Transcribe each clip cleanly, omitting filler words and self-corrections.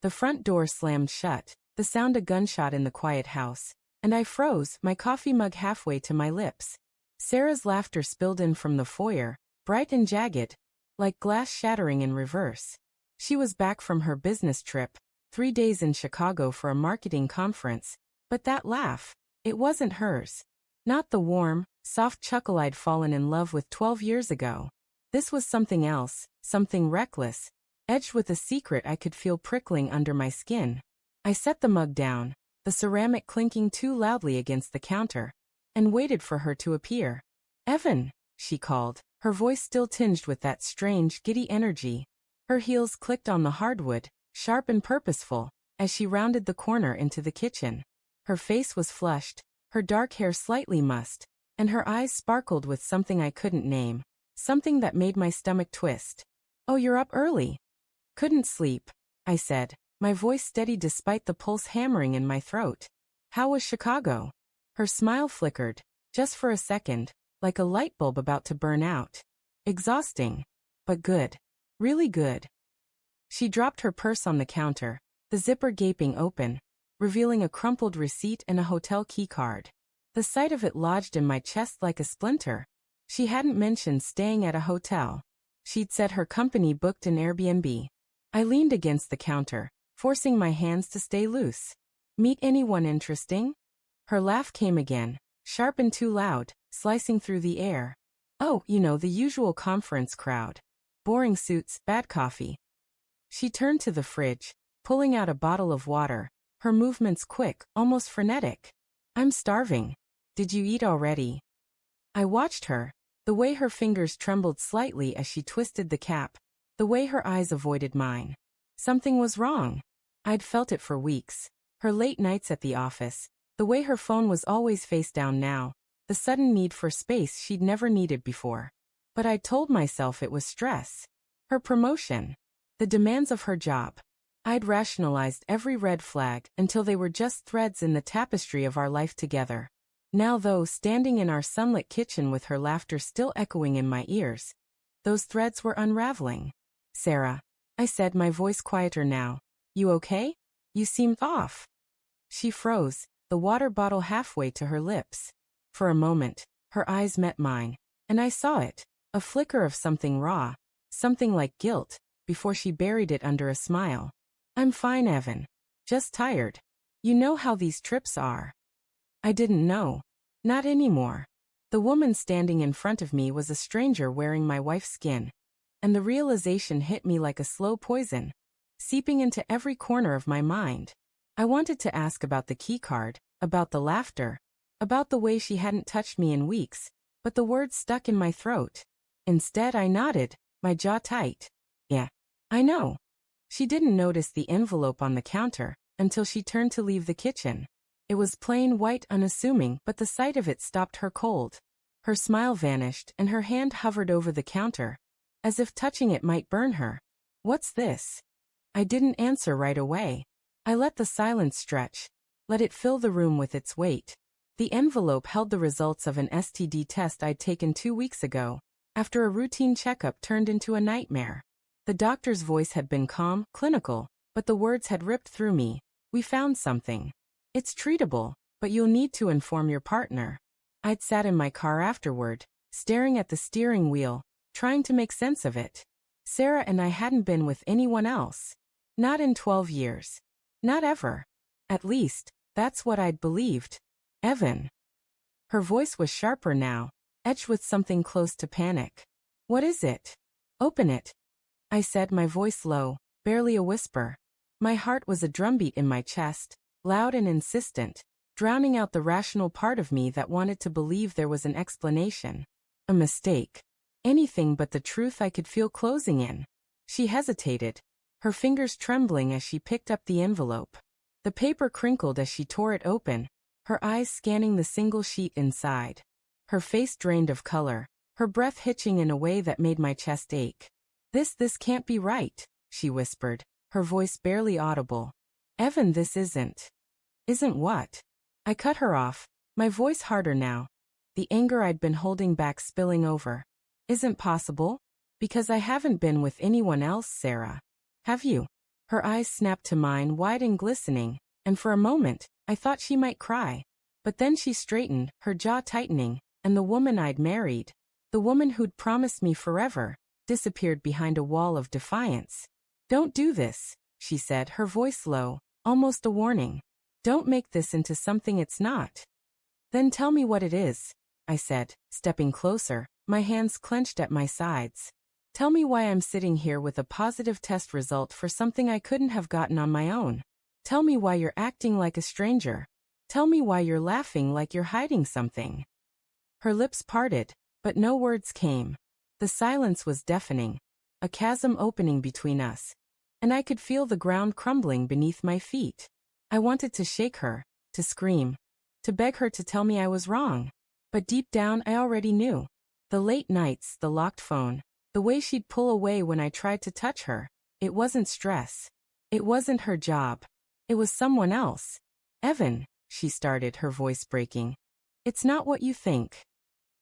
The front door slammed shut, the sound a gunshot in the quiet house, and I froze, my coffee mug halfway to my lips. Sarah's laughter spilled in from the foyer, bright and jagged, like glass shattering in reverse. She was back from her business trip, 3 days in Chicago for a marketing conference, but that laugh, it wasn't hers. Not the warm, soft chuckle I'd fallen in love with 12 years ago. This was something else, something reckless, edged with a secret I could feel prickling under my skin. I set the mug down, the ceramic clinking too loudly against the counter, and waited for her to appear. "Evan," she called, her voice still tinged with that strange, giddy energy. Her heels clicked on the hardwood, sharp and purposeful, as she rounded the corner into the kitchen. Her face was flushed, her dark hair slightly mussed, and her eyes sparkled with something I couldn't name, something that made my stomach twist. "Oh, you're up early." "Couldn't sleep," I said, my voice steady despite the pulse hammering in my throat. "How was Chicago?" Her smile flickered, just for a second, like a light bulb about to burn out. "Exhausting. But good. Really good." She dropped her purse on the counter, the zipper gaping open, revealing a crumpled receipt and a hotel keycard. The sight of it lodged in my chest like a splinter. She hadn't mentioned staying at a hotel. She'd said her company booked an Airbnb. I leaned against the counter, forcing my hands to stay loose. "Meet anyone interesting?" Her laugh came again, sharp and too loud, slicing through the air. "Oh, the usual conference crowd. Boring suits, bad coffee." She turned to the fridge, pulling out a bottle of water, her movements quick, almost frenetic. "I'm starving. Did you eat already?" I watched her, the way her fingers trembled slightly as she twisted the cap, the way her eyes avoided mine. Something was wrong. I'd felt it for weeks. Her late nights at the office, the way her phone was always face down now, the sudden need for space she'd never needed before. But I'd told myself it was stress. Her promotion. The demands of her job. I'd rationalized every red flag until they were just threads in the tapestry of our life together. Now though, standing in our sunlit kitchen with her laughter still echoing in my ears, those threads were unraveling. "Sarah," I said, my voice quieter now. "You okay? You seemed off." She froze, the water bottle halfway to her lips. For a moment, her eyes met mine, and I saw it, a flicker of something raw, something like guilt, before she buried it under a smile. "I'm fine, Evan. Just tired. You know how these trips are." I didn't know. Not anymore. The woman standing in front of me was a stranger wearing my wife's skin, and the realization hit me like a slow poison, seeping into every corner of my mind. I wanted to ask about the keycard, about the laughter, about the way she hadn't touched me in weeks, but the words stuck in my throat. Instead, I nodded, my jaw tight. "Yeah, I know." She didn't notice the envelope on the counter until she turned to leave the kitchen. It was plain white, unassuming, but the sight of it stopped her cold. Her smile vanished and her hand hovered over the counter, as if touching it might burn her. "What's this?" I didn't answer right away. I let the silence stretch, let it fill the room with its weight. The envelope held the results of an STD test I'd taken 2 weeks ago, after a routine checkup turned into a nightmare. The doctor's voice had been calm, clinical, but the words had ripped through me. "We found something. It's treatable, but you'll need to inform your partner." I'd sat in my car afterward, staring at the steering wheel, trying to make sense of it. Sarah and I hadn't been with anyone else. Not in 12 years. Not ever. At least, that's what I'd believed. "Evan." Her voice was sharper now, etched with something close to panic. "What is it?" "Open it," I said, my voice low, barely a whisper. My heart was a drumbeat in my chest, loud and insistent, drowning out the rational part of me that wanted to believe there was an explanation. A mistake. Anything but the truth I could feel closing in. She hesitated, her fingers trembling as she picked up the envelope. The paper crinkled as she tore it open, her eyes scanning the single sheet inside. Her face drained of color, her breath hitching in a way that made my chest ache. This can't be right," she whispered, her voice barely audible. "Evan, this isn't." "Isn't what?" I cut her off, my voice harder now, the anger I'd been holding back spilling over. "Isn't possible? Because I haven't been with anyone else, Sarah. Have you?" Her eyes snapped to mine, wide and glistening, and for a moment, I thought she might cry. But then she straightened, her jaw tightening, and the woman I'd married, the woman who'd promised me forever, disappeared behind a wall of defiance. "Don't do this," she said, her voice low, almost a warning. "Don't make this into something it's not." "Then tell me what it is," I said, stepping closer, my hands clenched at my sides. "Tell me why I'm sitting here with a positive test result for something I couldn't have gotten on my own. Tell me why you're acting like a stranger. Tell me why you're laughing like you're hiding something." Her lips parted, but no words came. The silence was deafening, a chasm opening between us, and I could feel the ground crumbling beneath my feet. I wanted to shake her, to scream, to beg her to tell me I was wrong. But deep down I already knew. The late nights, the locked phone, the way she'd pull away when I tried to touch her. It wasn't stress. It wasn't her job. It was someone else. "Evan," she started, her voice breaking. "It's not what you think."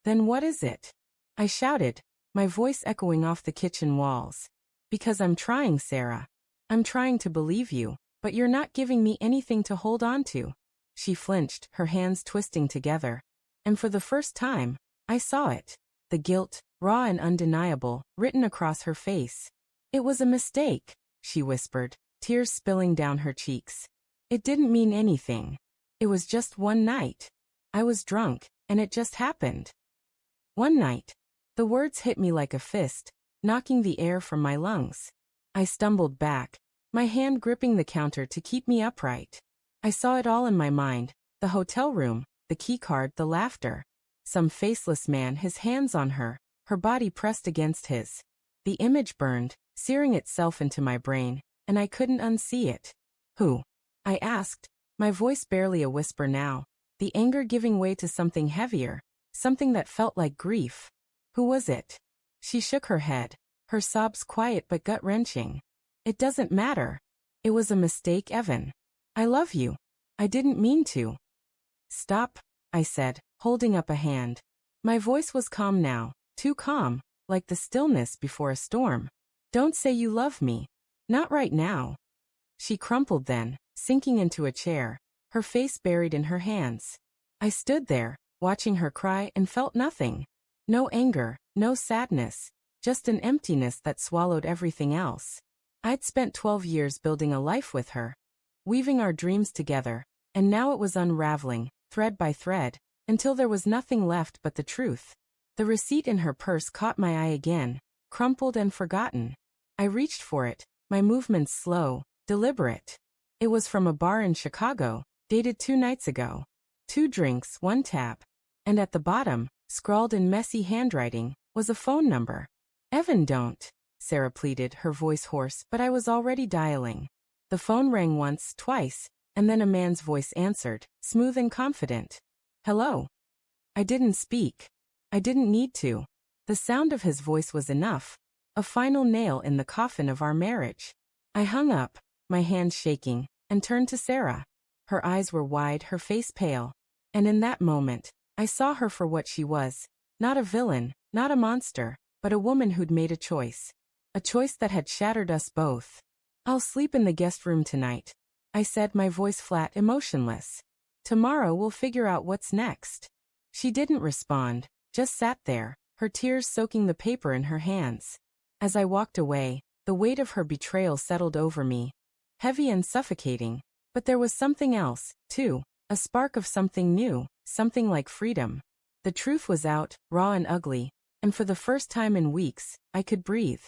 "Then what is it?" I shouted, my voice echoing off the kitchen walls. "Because I'm trying, Sarah. I'm trying to believe you, but you're not giving me anything to hold on to." She flinched, her hands twisting together. And for the first time, I saw it. The guilt, raw and undeniable, written across her face. "It was a mistake," she whispered, tears spilling down her cheeks. "It didn't mean anything. It was just one night. I was drunk, and it just happened." One night. The words hit me like a fist, knocking the air from my lungs. I stumbled back, my hand gripping the counter to keep me upright. I saw it all in my mind, the hotel room, the keycard, the laughter. Some faceless man, his hands on her, her body pressed against his. The image burned, searing itself into my brain, and I couldn't unsee it. "Who?" I asked, my voice barely a whisper now, the anger giving way to something heavier, something that felt like grief. "Who was it?" She shook her head, her sobs quiet but gut-wrenching. "It doesn't matter. It was a mistake, Evan. I love you. I didn't mean to." "Stop," I said, holding up a hand. My voice was calm now, too calm, like the stillness before a storm. "Don't say you love me. Not right now." She crumpled then, sinking into a chair, her face buried in her hands. I stood there, watching her cry, and felt nothing. No anger, no sadness, just an emptiness that swallowed everything else. I'd spent 12 years building a life with her, weaving our dreams together, and now it was unraveling, thread by thread, until there was nothing left but the truth. The receipt in her purse caught my eye again, crumpled and forgotten. I reached for it, my movements slow, deliberate. It was from a bar in Chicago, dated 2 nights ago. 2 drinks, 1 tap. And at the bottom, scrawled in messy handwriting, was a phone number. "Evan, don't," Sarah pleaded, her voice hoarse, but I was already dialing. The phone rang once, twice, and then a man's voice answered, smooth and confident. "Hello." I didn't speak. I didn't need to. The sound of his voice was enough, a final nail in the coffin of our marriage. I hung up, my hands shaking, and turned to Sarah. Her eyes were wide, her face pale. And in that moment, I saw her for what she was. Not a villain, not a monster, but a woman who'd made a choice. A choice that had shattered us both. "I'll sleep in the guest room tonight," I said, my voice flat, emotionless. "Tomorrow we'll figure out what's next." She didn't respond, just sat there, her tears soaking the paper in her hands. As I walked away, the weight of her betrayal settled over me. Heavy and suffocating, but there was something else, too, a spark of something new, something like freedom. The truth was out, raw and ugly, and for the first time in weeks, I could breathe.